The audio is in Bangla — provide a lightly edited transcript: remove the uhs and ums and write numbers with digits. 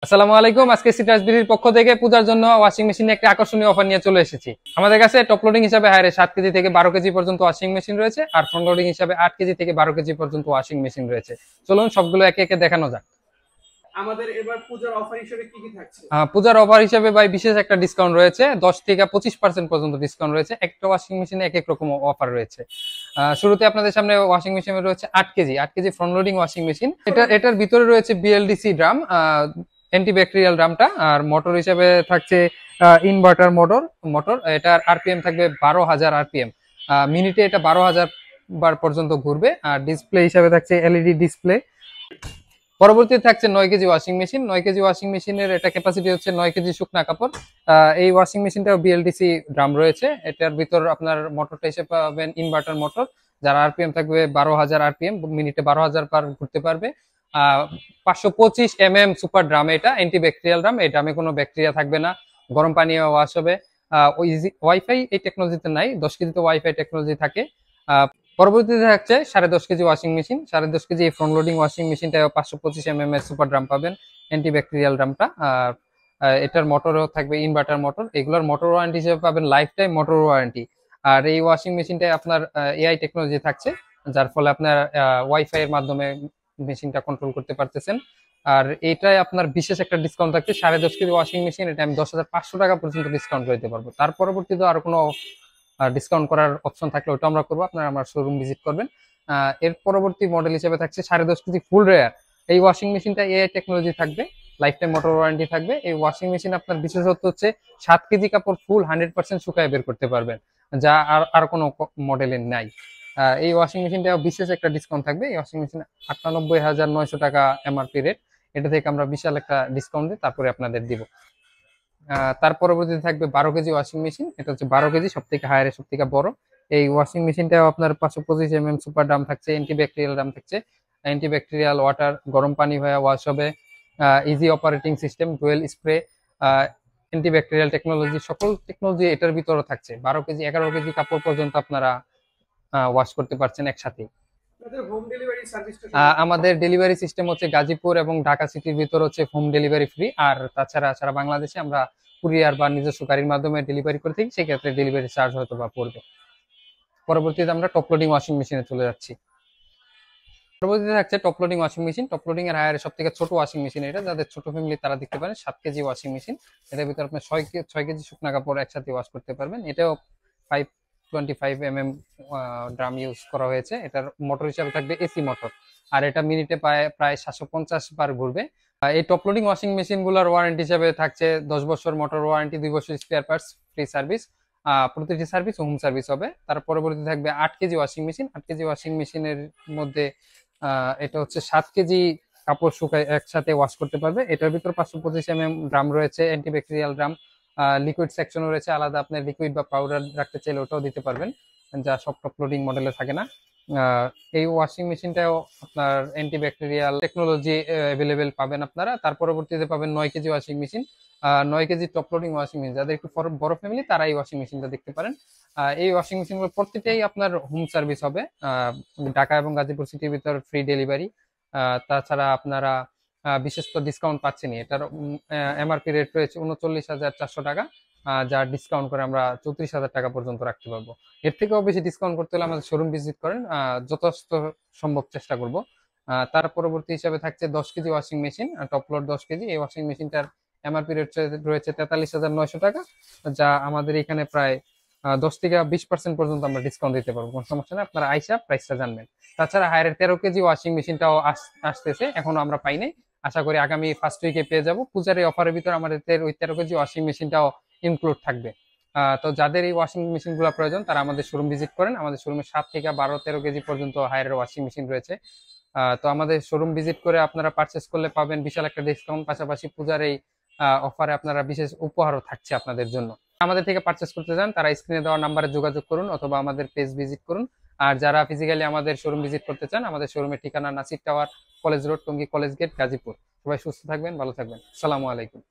আসসালামু আলাইকুম। আজকে সিট্রাস বিডির পক্ষ থেকে পূজার জন্য ওয়াশিং মেশিনে একটা আকর্ষণীয় অফার নিয়ে চলে এসেছি। আমাদের কাছে টপ লোডিং হিসাবে হায়ারে 7 কেজি থেকে 12 কেজি পর্যন্ত ওয়াশিং মেশিন রয়েছে, আর ফ্রন্ট লোডিং হিসাবে 8 কেজি থেকে 12 কেজি পর্যন্ত ওয়াশিং মেশিন রয়েছে। চলুন সবগুলো একে একে দেখানো যাক। আমাদের এবার পূজার অফার হিসেবে কি কি থাকছে? পূজার অফার হিসেবে ভাই বিশেষ একটা ডিসকাউন্ট রয়েছে, 10 থেকে 25% পর্যন্ত ডিসকাউন্ট রয়েছে। একটা ওয়াশিং মেশিনে এক এক রকম অফার রয়েছে। শুরুতে আপনাদের সামনে ওয়াশিং মেশিন রয়েছে 8 KG front loading washing machine. এটার ভিতরে রয়েছে বিএলডিসি ড্রাম, অ্যান্টিব্যাকটেরিয়াল ড্রামটা, আর মোটর হিসেবে থাকছে ইনভার্টার মোটর। এটার আরপিএম থাকবে 12,000 আরপিএম। মিনিটে এটা 12,000 বার পর্যন্ত ঘুরবে। আর ডিসপ্লে হিসাবে থাকছে এলইডি ডিসপ্লে। পরবর্তীতে থাকছে 9 KG washing machine. 9 KG washing মেশিনের এটা ক্যাপাসিটি হচ্ছে 9 কেজি শুকনা কাপড়। এই ওয়াশিং মেশিনটাও বিএলডিসি ড্রাম রয়েছে। এটার ভিতর আপনার মোটরটা হিসেবে পাবেন ইনভার্টার মোটর, যার আরপিএম থাকবে 12,000 আরপিএম, মিনিটে 12,000 বার ঘুরতে পারবে। 525 সুপার ড্রাম, এটা অ্যান্টিব্যাকটেরিয়াল ড্রাম। এই ড্রামে কোনো ব্যাকটেরিয়া থাকবে না, গরম পানি ওয়াশ হবে। ওয়াইফাই এই টেকনোলজিতে নাই, 10 কেজিতে ওয়াইফাই টেকনোলজি থাকে। পরবর্তীতে থাকছে 10.5 KG washing machine. 10.5 KG front loading washing মেশিনটা 525 এর সুপার ড্রাম পাবেন, অ্যান্টিব্যাকটেরিয়াল ড্রামটা। আর এটার মোটরও থাকবে ইনভার্টার মোটর। এগুলোর মোটর ওয়ারেন্টি হিসেবে পাবেন লাইফ টাইম মোটর ওয়ারেন্টি। আর এই ওয়াশিং মেশিনটায় আপনার এআই টেকনোলজি থাকছে, যার ফলে আপনার ওয়াইফাই এর মাধ্যমে মেশিনটা কন্ট্রোল করতে পারতেছেন। আর এইটাই আপনার বিশেষ একটা ডিসকাউন্ট থাকছে। 10.5 কেজি ওয়াশিং মেশিন, এটা আমি 10,500 টাকা পর্যন্ত ডিসকাউন্ট করতে পারবো। তার পরবর্তীতে আর কোনো ডিসকাউন্ট করার অপশন থাকলে ওটা আমরা করবো, আপনারা আমার শোরুম ভিজিট করবেন। এর পরবর্তী মডেল হিসেবে থাকছে 10.5 কেজি ফুল রেয়ার। এই ওয়াশিং মেশিনটা এআই টেকনোলজি থাকবে, লাইফ টাইম মোটর ওয়ারেন্টি থাকবে। এই ওয়াশিং মেশিন আপনার বিশেষত্ব হচ্ছে 7 কেজি কাপড় ফুল 100% শুকায় বের করতে পারবেন, যা আর কোনো মডেলের নাই। এই ওয়াশিং মেশিনটা বিশেষ একটা ডিসকাউন্ট থাকবে। এই ওয়াশিং মেশিন 98,900 টাকা এমআরপি রেট। এটা থেকে আমরা বিশাল একটা ডিসকাউন্ট দিই, তারপরে আপনাদের দিব। তার পরবর্তীতে থাকবে 12 কেজি ওয়াশিং মেশিন। এটা হচ্ছে 12 কেজি, সব থেকে হায়ারে সব থেকে বড়। এই ওয়াশিং মেশিনটাও আপনার 525 সুপার ড্রাম থাকছে, অ্যান্টিব্যাকটেরিয়াল ড্রাম থাকছে। অ্যান্টিব্যাকটেরিয়াল ওয়াটার, গরম পানি হয়ে ওয়াশ হবে। Easy operating system, dual spray, antibacterial technology, সকল টেকনোলজি এটার ভিতরে থাকছে। 12 কেজি 11 কেজি কাপড় পর্যন্ত আপনারা ওয়াশ করতে পারছেন একসাথে। হোম ডেলিভারি সার্ভিসটা আমাদের ডেলিভারি সিস্টেম হচ্ছে গাজীপুর এবং ঢাকা সিটির ভিতর হচ্ছে হোম ডেলিভারি ফ্রি। আর তাছাড়া সারা বাংলাদেশে আমরা কুরিয়ার বা নিজস্ব গাড়ির মাধ্যমে ডেলিভারি করে থাকি, সেক্ষেত্রে ডেলিভারি চার্জ হয়তো বা পড়বে। পরবর্তীতে আমরা টপ লোডিং ওয়াশিং মেশিনে চলে যাচ্ছি। পরবর্তীতে থাকছে top loading washing machine. Top loading এর হায়ারে সব থেকে ছোট ওয়াশিং মেশিন এটা, যাদের ছোট ফ্যামিলি তারা দেখতে পারেন। 7 কেজি ওয়াশিং মেশিন। এটার ভিতরে আপনি 6 কেজি শুকনা কাপড় একসাথে ওয়াশ করতে পারবেন। এটাও 525 ড্রাম ইউজ করা হয়েছে। এটার মোটর হিসাবে থাকবে এসি মোটর, আর এটা মিনিটে প্রায় 750 বার ঘুরবে। এই টপ লোডিং ওয়াশিং মেশিন গুলার ওয়ারেন্টি হিসাবে থাকছে 10 বছর মোটর ওয়ারেন্টি, 2 বছর স্পেয়ার পার্টস ফ্রি সার্ভিস। প্রতিটি সার্ভিস হোম সার্ভিস হবে। তার পরবর্তী থাকবে 8 KG washing machine. 8 KG washing মেশিনের মধ্যে এটা হচ্ছে 7 কেজি কাপড় শুকায় একসাথে ওয়াশ করতে পারবে। এটার ভিতর 525 ড্রাম রয়েছে, অ্যান্টিব্যাকটেরিয়াল ড্রাম। লিকুইড সেকশনও রয়েছে আলাদা, আপনি লিকুইড বা পাউডার রাখতে চাইলে ওটাও দিতে পারবেন, যা সব টপ লোডিং মডেলে থাকে না। এই ওয়াশিং মেশিনটাও আপনার অ্যান্টিব্যাকটেরিয়াল টেকনোলজি অ্যাভেলেবেল পাবেন আপনারা। তার পরবর্তীতে পাবেন 9 KG washing machine. 9 KG top loading washing machine, যাদের একটু বড় ফ্যামিলি তারা এই ওয়াশিং মেশিনটা দেখতে পারেন। এই ওয়াশিং মেশিনগুলো প্রত্যেকটাই আপনার হোম সার্ভিস হবে। ঢাকা এবং গাজীপুর সিটির ভিতর ফ্রি ডেলিভারি। তাছাড়া আপনারা বিশেষ তো ডিসকাউন্ট পাচ্ছেন। এটার এমআরপি রেট রয়েছে 39,400 টাকা, যার ডিসকাউন্ট করে আমরা 34,000 টাকা পর্যন্ত রাখতে পারবো। এর থেকেও বেশি ডিসকাউন্ট করতে হলে আমাদের শোরুম ভিজিট করেন, যথেষ্ট সম্ভব চেষ্টা করব। তার পরবর্তী হিসাবে থাকছে 10 KG washing machine, top load 10 KG. এই ওয়াশিং মেশিনটার এমআরপি রেট রয়েছে 43,900 টাকা, যা আমাদের এখানে প্রায় 10 থেকে 20% পর্যন্ত আমরা ডিসকাউন্ট দিতে পারবো। কোনো সমস্যা নেই, আপনারা আইসা প্রাইসটা জানবেন। তাছাড়া হায়ারের 13 কেজি ওয়াশিং মেশিনটাও আসতেছে, এখনো আমরা পাই নাই। আশা করি আগামী ফার্স্ট উইকে পেয়ে যাবো। পূজার এই অফারের ভিতরে আমাদের ওই 13 কেজি ওয়াশিং মেশিনটাও ইনক্লুড থাকবে। তো যাদের এই ওয়াশিং মেশিন গুলো প্রয়োজন তারা আমাদের শোরুম ভিজিট করেন। আমাদের শোরুমে 7 থেকে 12-13 কেজি পর্যন্ত হায়ারের ওয়াশিং মেশিন রয়েছে। তো আমাদের শোরুম ভিজিট করে আপনারা পারচেস করলে পাবেন বিশাল একটা ডিসকাউন্ট, পাশাপাশি পূজার এই অফারে আপনারা বিশেষ উপহারও থাকছে আপনাদের জন্য। আমাদের থেকে পারচেস করতে চান তারা স্ক্রিনে দেওয়া নাম্বারে যোগাযোগ করুন অথবা আমাদের পেজ ভিজিট করুন। আর যারা ফিজিক্যালি আমাদের শোরুম ভিজিট করতে চান, আমাদের শোরুমের ঠিকানা Nasir tower, college road, Tongi college gate, Gazipur. সবাই সুস্থ থাকবেন, ভালো থাকবেন। আসসালামু আলাইকুম।